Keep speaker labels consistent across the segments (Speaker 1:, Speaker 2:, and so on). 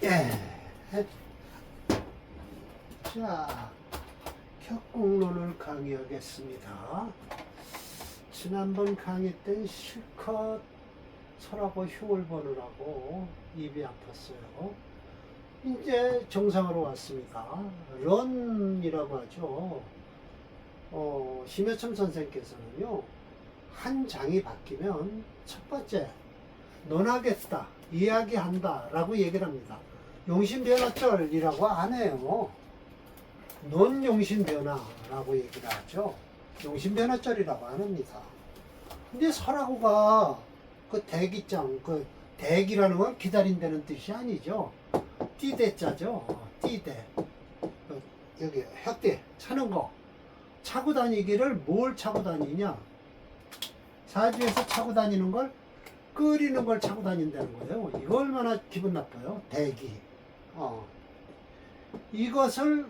Speaker 1: 예. 자, 격국론을 강의하겠습니다. 지난번 강의 때 실컷 설하고 휴을 보느라고 입이 아팠어요. 이제 정상으로 왔습니다. 런이라고 하죠. 심여청 선생께서는요, 한 장이 바뀌면 첫 번째, 논하겠다, 이야기한다 라고 얘기를 합니다. 용신변화절이라고 안 해요. 논용신변화라고 얘기를 하죠. 용신변화절이라고 안 합니다. 근데 설하고가 그 대기장, 그 대기라는 건 기다린다는 뜻이 아니죠. 띠대자죠. 띠대. 여기 혁대 차는 거. 차고 다니기를 뭘 차고 다니냐? 사주에서 차고 다니는 걸 끓이는 걸 차고 다닌다는 거예요. 이거 얼마나 기분 나빠요. 대기. 이것을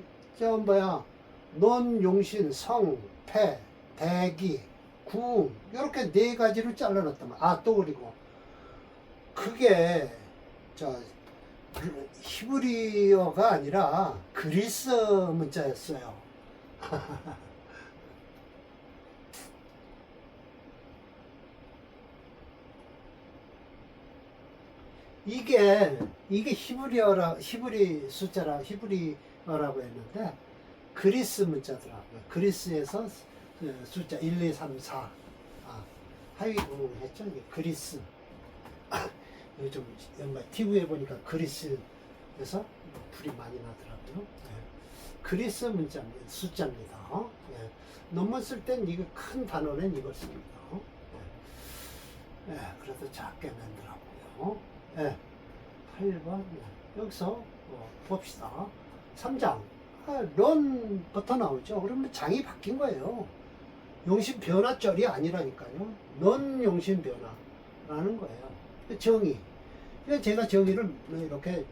Speaker 1: 논, 용신, 성, 패, 대기, 구음 이렇게 네 가지로 잘라놨단 말이야. 또 그리고 그게 히브리어가 아니라 그리스 문자였어요. 이게 히브리 숫자라 히브리어라고 했는데 그리스 문자더라고요. 그리스에서 숫자 1, 2, 3, 4 하위 구분을 했죠. 이게 그리스. 요즘 TV에 보니까 그리스에서 불이 많이 나더라고요. 그리스 숫자입니다. 논문 쓸 땐 이거 큰 단어는 이걸 씁니다. 그래서 작게 만들었고요. 8번 여기서 봅시다. 3장 런부터 나오죠. 그러면 장이 바뀐 거예요. 용신변화절이 아니라니까요. 넌 용신변화라는 거예요. 정의. 제가 정의를 이렇게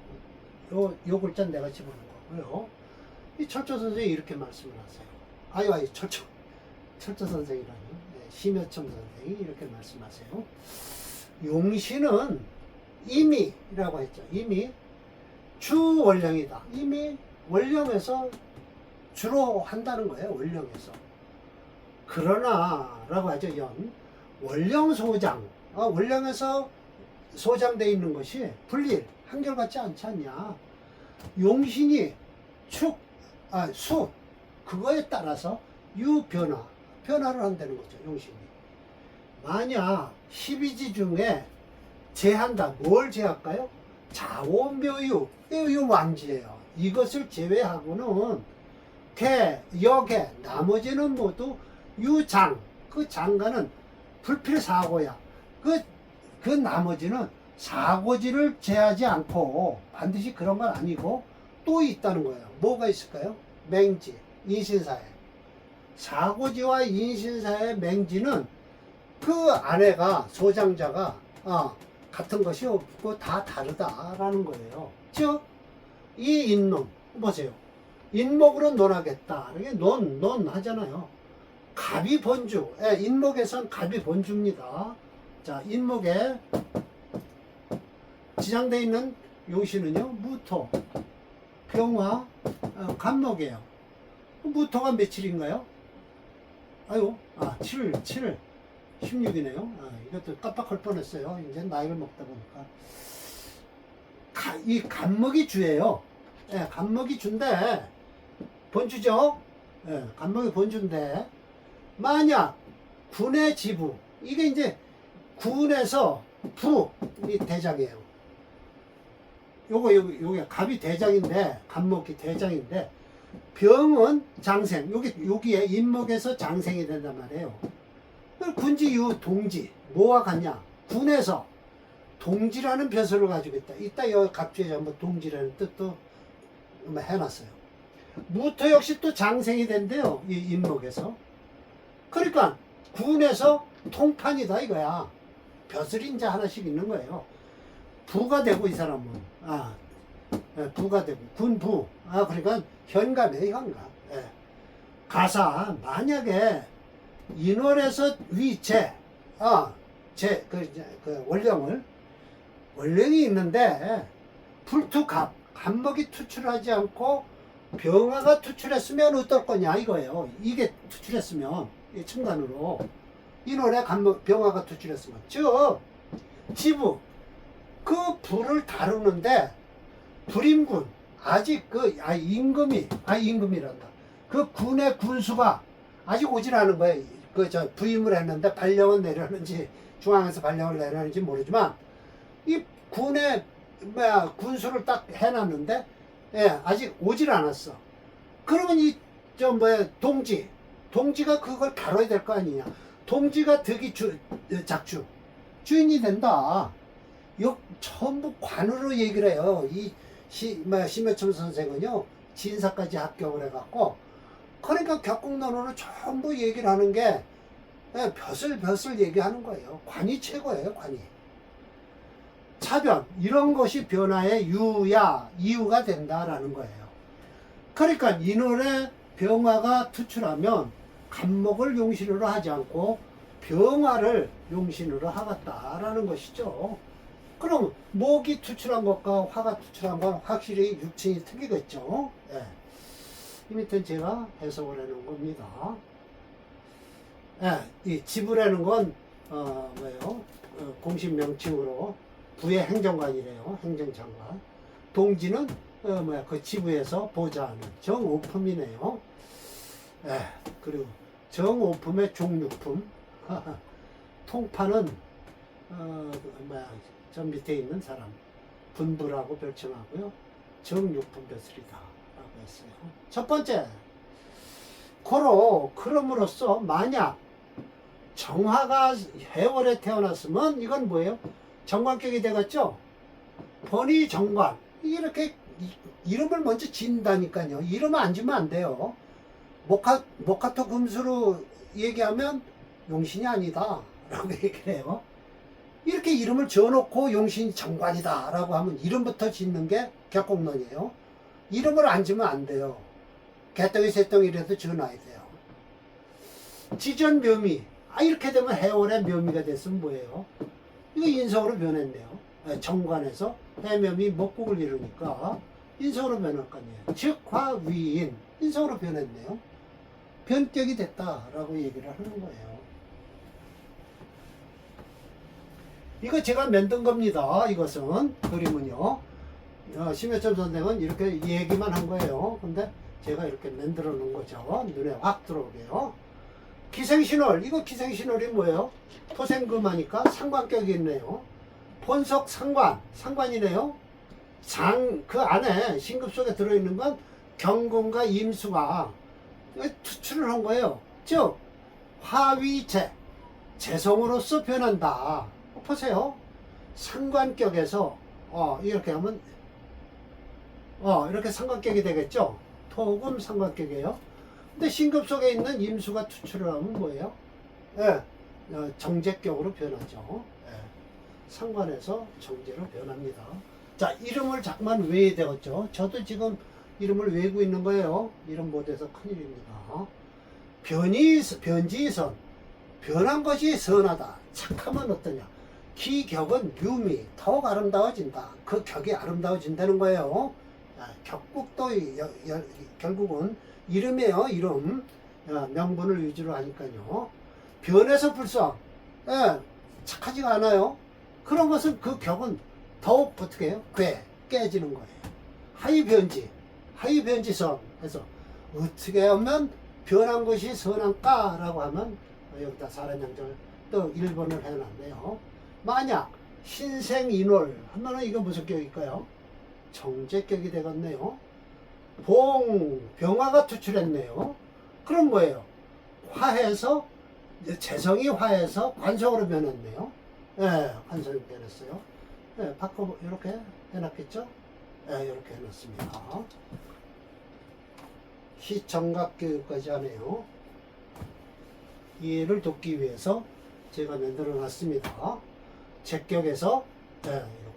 Speaker 1: 요 글자 내가 집어넣은 거고요. 이 철조 선생이 이렇게 말씀을 하세요. 아유 철조 선생이라니. 심여청 선생이 이렇게 말씀하세요. 용신은 임이라고 했죠. 임이 주원령이다. 임이 원령에서 주로 한다는 거예요. 원령에서. 그러나 라고 하죠. 원령소장. 원령에서 소장되어 있는 것이 불일 한결같지 않지 않냐. 용신이 수 그거에 따라서 변화를 한다는 거죠. 용신이. 만약 12지 중에 제한다. 뭘 제할까요? 자원묘유. 이 완지예요. 이것을 제외하고는 여계 나머지는 모두 유장. 그 장가는 불필사고야. 그 나머지는 사고지를 제하지 않고 반드시 그런 건 아니고 또 있다는 거예요. 뭐가 있을까요? 맹지, 인신사회. 사고지와 인신사회 맹지는 그 안에가 소장자가 같은 것이 없고 다 다르다라는 거예요. 즉, 이 인론 보세요. 인목으로 논하겠다. 이게 논 하잖아요. 갑이 본주. 인목에선 갑이 본주입니다. 자, 인목에 지장되어 있는 용신은요, 무토, 병화, 간목이에요. 무토가 며칠인가요? 7, 16이네요. 이것도 깜빡할 뻔했어요. 이제 나이를 먹다 보니까. 이 간목이 주예요. 간목이 주인데, 본주죠? 간목이 본주인데, 만약 군의 지부, 이게 이제 군에서 부이 대장이에요. 요게 갑이 대장인데, 간목이 대장인데, 병은 장생, 여기에 인목에서 장생이 된단 말이에요. 군지유 동지, 뭐와 같냐? 군에서 동지라는 벼슬을 가지고 있다. 이따 여기 갑주에 한번 동지라는 뜻도 해놨어요. 무토 역시 또 장생이 된대요. 이 인목에서. 그러니까 군에서 통판이다 이거야. 벼슬이 이제 하나씩 있는 거예요. 부가 되고 이 사람은 부가 되고 군부. 그러니까 현갑이에요. 현갑. 가사 만약에 인월에서 위체 원령이 있는데 불투갑, 갑목이 투출하지 않고 병화가 투출했으면 어떨 거냐 이거예요. 이게 투출했으면 첨간으로 인월에 병화가 투출했으면 즉 지부 그 불을 다루는데 불임군 아직 임금이란다. 그 군의 군수가 아직 오질 않은 거예요. 부임을 했는데 발령은 내렸는지 중앙에서 발령을 내렸는지 모르지만 이 군의 군수를 딱 해놨는데 아직 오질 않았어. 그러면 동지가 그걸 다뤄야 될 거 아니냐. 동지가 득이 주인이 된다. 전부 관으로 얘기를 해요. 심여첨 선생은요 진사까지 합격을 해갖고 그러니까 격국론으로 전부 얘기를 하는 게 벼슬 얘기하는 거예요. 관이 최고예요. 관이. 차변 이런 것이 변화의 이유가 된다라는 거예요. 그러니까 인월에 병화가 투출하면 갑목을 용신으로 하지 않고 병화를 용신으로 하겠다라는 것이죠. 그럼 목이 투출한 것과 화가 투출한 건 확실히 육친이 틀리겠죠. 이 밑에 제가 해석을 해놓은 겁니다. 이 지부라는 건 공식 명칭으로 부의 행정관이래요. 행정장관. 동지는 그 지부에서 보좌하는 정오품이네요. 그리고 정오품의 종육품. 통파는 저 밑에 있는 사람 분부라고 별칭하고요. 정육품 벼슬이다 라고 했어요. 첫 번째, 그럼으로써 만약 정화가 해월에 태어났으면 이건 뭐예요? 정관격이 되겠죠? 번이 정관. 이렇게 이름을 먼저 지은다니까요. 이름을 안 지으면 안 돼요. 모카토 금수로 얘기하면 용신이 아니다 라고 얘기를 해요. 이렇게 이름을 지어놓고 용신이 정관이다 라고 하면 이름부터 짓는 게 격국론이에요. 이름을 안 지으면 안 돼요. 개똥이 새똥이라도 지어놔야 돼요. 지전 묘미. 이렇게 되면 해월의 묘미가 됐으면 뭐예요? 이거 인성으로 변했네요. 정관에서 해묘미 목국을 이루니까 인성으로 변할 거 아니에요. 즉 화위인 인성으로 변했네요. 변격이 됐다라고 얘기를 하는 거예요. 이거 제가 만든 겁니다. 이것은 그림은요. 심여점 선생은 이렇게 얘기만 한 거예요. 근데 제가 이렇게 만들어 놓은 거죠. 눈에 확 들어오게요. 기생신월. 이거 기생신월이 뭐예요? 토생금하니까 상관격이 있네요. 본석 상관이네요. 그 안에 신급 속에 들어있는 건 경금과 임수가 투출을 한 거예요. 즉 화위재 재성으로서 변한다. 보세요. 상관격에서 이렇게 하면 이렇게 상관격이 되겠죠. 토금 상관격이에요. 근데 신급 속에 있는 임수가 투출을 하면 뭐예요? 정제격으로 변하죠. 상관에서 정제로 변합니다. 자, 이름을 자꾸만 외워야 되겠죠. 저도 지금 이름을 외우고 있는 거예요. 이름 못해서 큰일입니다. 변지선. 변한 것이 선하다. 착하면 어떠냐. 기격은 유미. 더욱 아름다워진다. 그 격이 아름다워진다는 거예요. 격국도 결국은 이름이에요. 이름. 명분을 위주로 하니까요. 변해서 불성. 착하지가 않아요. 그런 것은 그 격은 더욱 어떻게 해요? 깨지는 거예요. 하위변지선 해서 어떻게 하면 변한 것이 선한가라고 하면 여기다 사람양절 또 1번을 해놨네요. 만약 신생인월 하면은 이거 무슨 격일까요? 정제격이 되겠네요. 병화가 투출했네요. 그럼 뭐예요? 화해서 재성이 화해서 관성으로 변했네요. 관성이 변했어요. 바꿔 이렇게 해놨겠죠? 이렇게 해놨습니다. 시정각교육까지 하네요. 이해를 돕기 위해서 제가 만들어 놨습니다. 제격에서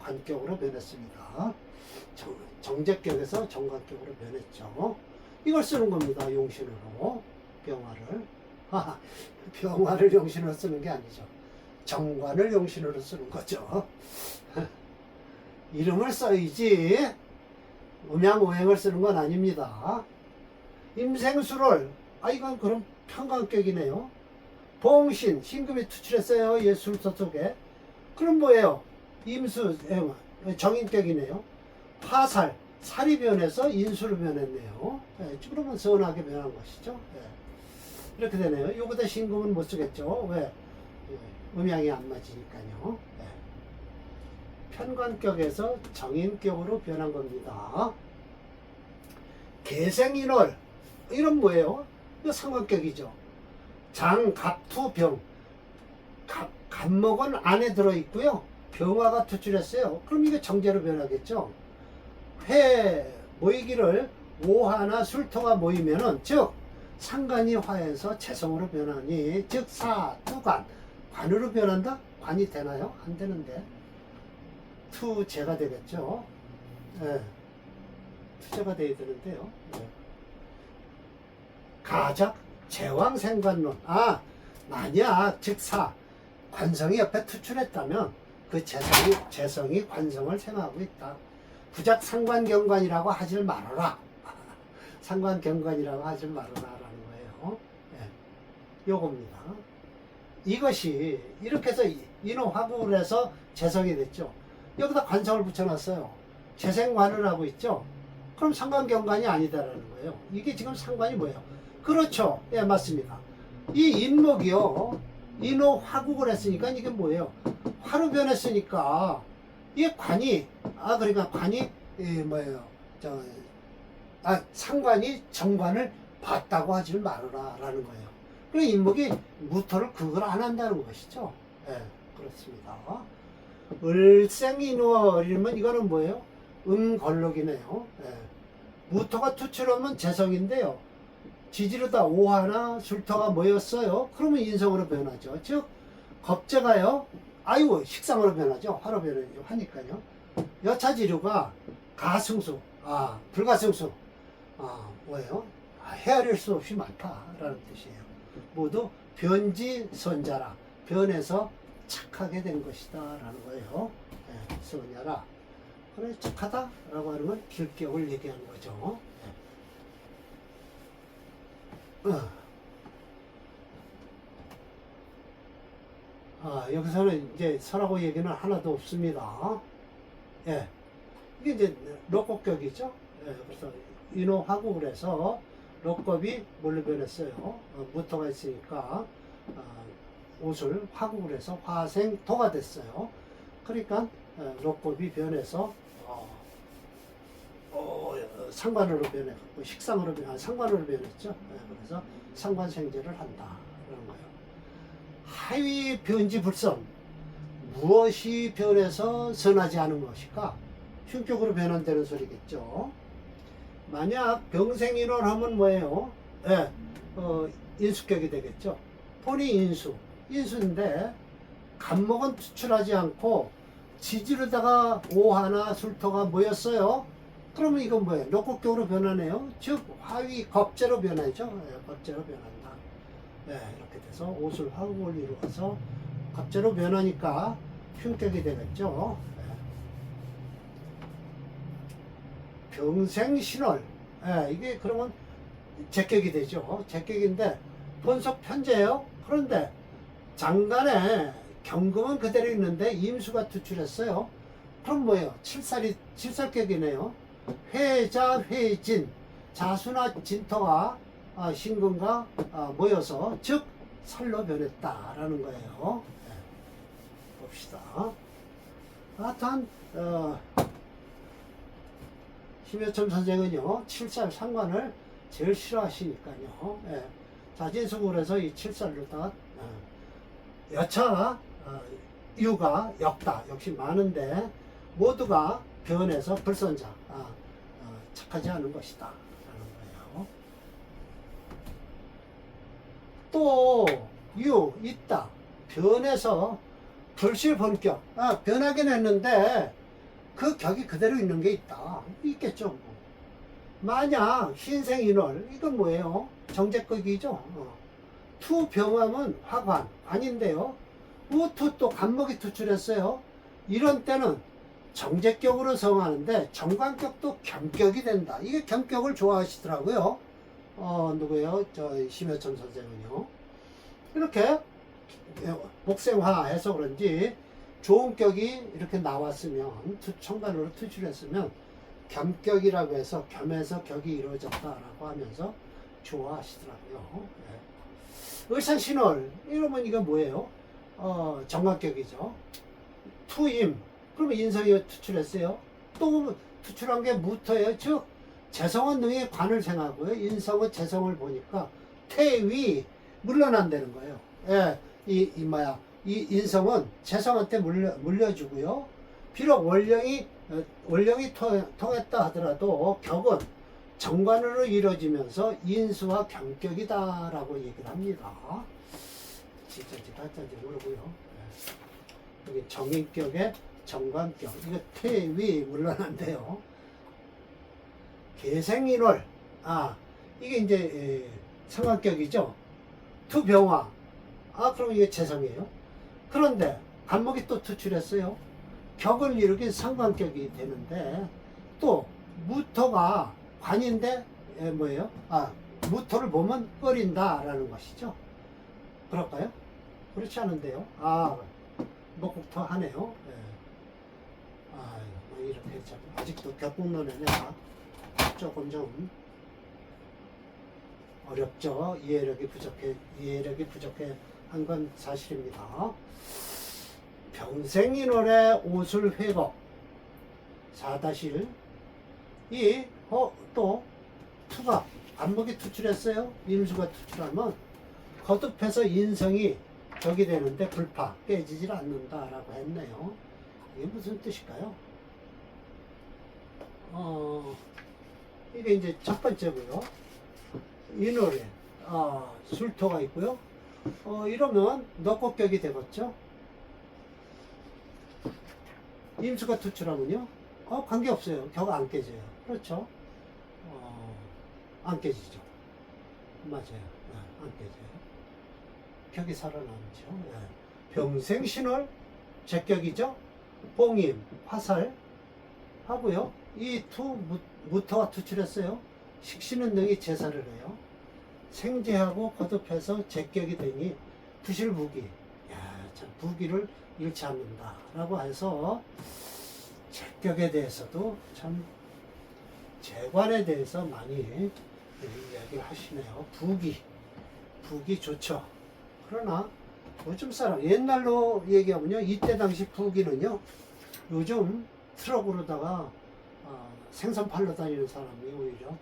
Speaker 1: 관격으로 변했습니다. 정제격에서 정관격으로 변했죠. 이걸 쓰는 겁니다. 용신으로 병화를. 병화를 용신으로 쓰는 게 아니죠. 정관을 용신으로 쓰는 거죠. 이름을 써야지 음양오행을 쓰는 건 아닙니다. 임생수를 이건 그럼 평관격이네요. 봉신 신금이 투출했어요. 예술서 속에. 그럼 뭐예요? 임수 정인격이네요. 화살 살이 변해서 인수로 변했네요. 그러면 서운하게 변한 것이죠. 이렇게 되네요. 요거다 신금은 못 쓰겠죠. 왜? 음양이 안 맞으니까요. 편관격에서 정인격으로 변한 겁니다. 계생인월 이런 뭐예요? 이거 상관격이죠. 장, 갑, 투, 병. 갑목은 안에 들어있고요. 병화가 투출했어요. 그럼 이게 정제로 변하겠죠. 회 모이기를 오화나 술토가 모이면은 즉 상관이 화해서 채성으로 변하니 즉 사, 투관 관으로 변한다? 관이 되나요? 안 되는데 투제가 되겠죠. 투제가 돼야 되는데요. 가작 제왕생관론. 만약 즉사 관성이 옆에 투출했다면 그 재성이 관성을 생하고 있다. 부작 상관경관이라고 하질 말아라. 상관경관이라고 하질 말아라 라는 거예요. 요겁니다. 이것이 이렇게 해서 인호화국을 해서 재성이 됐죠. 여기다 관성을 붙여놨어요. 재생관을 하고 있죠. 그럼 상관경관이 아니다라는 거예요. 이게 지금 상관이 뭐예요? 그렇죠. 맞습니다. 이 인목이요. 인호화국을 했으니까 이게 뭐예요? 화로 변했으니까 이게 관이 그러니까 관이 뭐예요? 상관이 정관을 봤다고 하지 말아라 라는 거예요. 그래 인목이 무토를 그걸 안 한다는 것이죠. 그렇습니다. 을생인월이면 이거는 뭐예요? 음걸록이네요. 무토가 투출하면 재성인데요. 지지르다 오화나 술토가 모였어요. 그러면 인성으로 변하죠. 즉 겁재가요. 식상으로 변하죠. 화로 하니까요. 여차지류가 가승수, 불가승수, 뭐예요? 헤아릴 수 없이 많다라는 뜻이에요. 모두 변지선자라, 변해서 착하게 된 것이다 라는 거예요. 선자라. 그래 착하다라고 하는 건 길격을 얘기하는 거죠. 여기서는 이제 설하고 얘기는 하나도 없습니다. 이게 이제 록곡격이죠. 그래서 인호하고 그래서 록겁이 뭘로 변했어요? 무토가 있으니까 옷을 화국을 해서 화생토가 됐어요. 그러니까 록겁이 변해서 상관으로 변해갖고 식상으로 상관으로 변했죠. 그래서 상관생제를 한다라는 거예요. 하위 변지불선 무엇이 변해서 선하지 않은 것일까? 흉격으로 변한다는 소리겠죠. 만약 병생인월 하면 뭐예요? 인수격이 되겠죠. 본이 인수인데 간목은 투출하지 않고 지지르다가 오화나 술토가 모였어요. 그러면 이건 뭐예요? 녹곡격으로 변하네요. 즉 화위 겁재로 변하죠. 겁재로 변한다. 이렇게 돼서 옷을 화국을 이루어서 겁재로 변하니까 흉격이 되겠죠. 병생신월. 이게 그러면 제격이 되죠. 제격인데 본속 편제예요. 그런데 장간에 경금은 그대로 있는데 임수가 투출했어요. 그럼 뭐예요? 칠살격이네요. 회자, 회진, 자수나 진토가 신금과 모여서 즉 살로 변했다라는 거예요. 봅시다. 하여튼 심여첨 선생은요 7살 상관을 제일 싫어하시니까요. 자진숙을 해서 이 7살로다가 여차 유가 역다 역시 많은데 모두가 변해서 불선자 착하지 않은 것이다 라는 거예요. 또 유 있다 변해서 불실본격 변하긴 했는데 그 격이 그대로 있는 게 있겠죠. 뭐. 만약 신생인월 이건 뭐예요? 정제격이죠. 투병함은 화관 관인데요. 우투 또 간목이 투출했어요. 이런 때는 정제격으로 성하는데 정관격도 겸격이 된다. 이게 겸격을 좋아하시더라고요. 누구예요? 저 심여천 선생은요. 이렇게 복생화해서 그런지 좋은 격이 이렇게 나왔으면 청관으로 투출했으면 겸격이라고 해서 겸해서 격이 이루어졌다라고 하면서 좋아하시더라고요. 네. 을사신월 이러면 이거 뭐예요? 정관격이죠. 투임 그러면 인성이 투출했어요. 또 투출한 게 무토예요. 즉 재성은 능히 관을 생하고요. 인성은 재성을 보니까 태위 물러난다는 거예요. 예, 이 인성은 재성한테 물려주고요. 비록 원령이 통했다 하더라도 격은 정관으로 이루어지면서 인수와 경격이다라고 얘기를 합니다. 진짜 가짜인지 모르고요. 예. 여기 정인격에 정관격, 이거 태위 물러난대요. 계생인월, 이게 이제 상관격이죠. 투병화, 그럼 이게 재성이에요. 그런데 간목이 또 투출했어요. 격을 이루긴 상관격이 되는데 또 무토가 관인데 뭐예요? 무토를 보면 어린다라는 것이죠. 그럴까요? 그렇지 않은데요. 목국토 하네요. 네. 이렇게 참 아직도 격국론에 내가 조금 좀 어렵죠. 이해력이 부족해 한 건 사실입니다. 병생인월의 오술 회복 4-1 또 투가 안목이 투출했어요. 인수가 투출하면 거듭해서 인성이 격이 되는데 불파 깨지질 않는다라고 했네요. 이게 무슨 뜻일까요? 이게 이제 첫 번째고요. 인월에 술토가 있고요. 이러면 넉곡격이 되겠죠. 임수가 투출하면요. 관계없어요. 격 안 깨져요. 그렇죠. 안 깨지죠. 맞아요. 네, 안 깨져요. 격이 살아남죠. 네. 병생신월 제격이죠. 봉임, 화살 하고요. 이 무토가 투출했어요. 식신은 능히 제사를 해요. 생제하고 거듭해서 제격이 되니 부실부기. 참 부기를 잃지 않는다 라고 해서 제격에 대해서도 참 재관에 대해서 많이 이야기를 하시네요. 부기 좋죠. 그러나 요즘 사람 옛날로 얘기하면요, 이때 당시 부기는요, 요즘 트럭으로다가 생선 팔러 다니는 사람이 오히려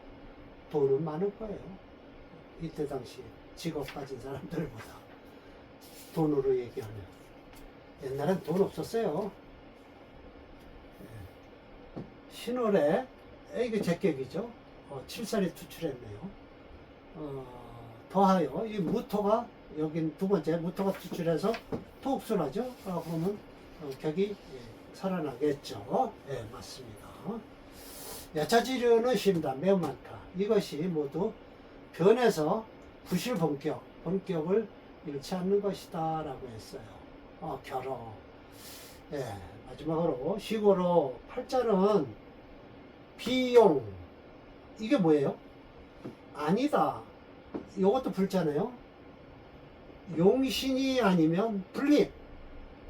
Speaker 1: 돈은 많을 거예요. 이때 당시 직업 가진 사람들보다 돈으로 얘기하면. 옛날엔 돈 없었어요. 신월에 이게 제격이죠. 7살이 투출했네요. 더하여 이 무토가 여긴 두 번째 무토가 투출해서 토옥술하죠. 그러면 격이 살아나겠죠. 네, 맞습니다. 야차지류는 쉽다. 매우 많다. 이것이 모두 변해서 부실 본격을 잃지 않는 것이다 라고 했어요. 결어. 네, 마지막으로 시고로 팔자는 비용. 이게 뭐예요? 아니다. 이것도 불자네요. 용신이 아니면 불립.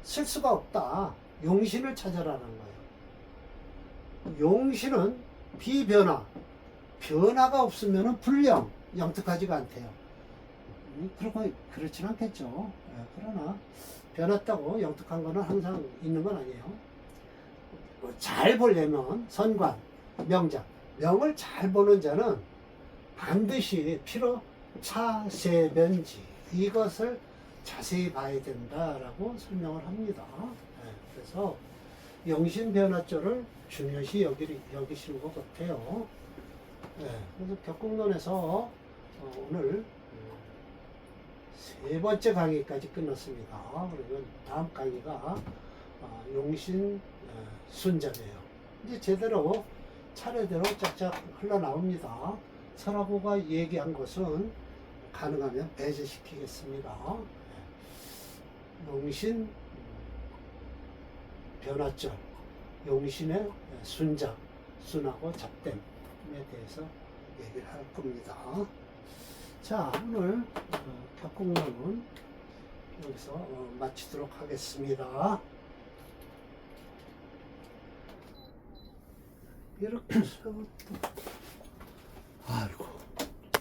Speaker 1: 쓸 수가 없다. 용신을 찾아라는 거예요. 용신은 비변화. 변화가 없으면 불령. 영특하지가 않대요. 그렇진 않겠죠. 그러나 변했다고 영특한 거는 항상 있는 건 아니에요. 잘 보려면 선관, 명작, 명을 잘 보는 자는 반드시 피로 차세변지 이것을 자세히 봐야 된다라고 설명을 합니다. 그래서 영신변화조를 중요시 여기시는 것 같아요. 그래서 격국론에서 오늘 세 번째 강의까지 끝났습니다. 그러면 다음 강의가 용신 순자예요. 이제 제대로 차례대로 짝짝 흘러나옵니다. 설하고가 얘기한 것은 가능하면 배제시키겠습니다. 용신 변화절 용신의 순작, 순하고 잡됨에 대해서 얘기를 할 겁니다. 자, 오늘 격국론은 여기서 마치도록 하겠습니다. 이렇게 해서 또 아이고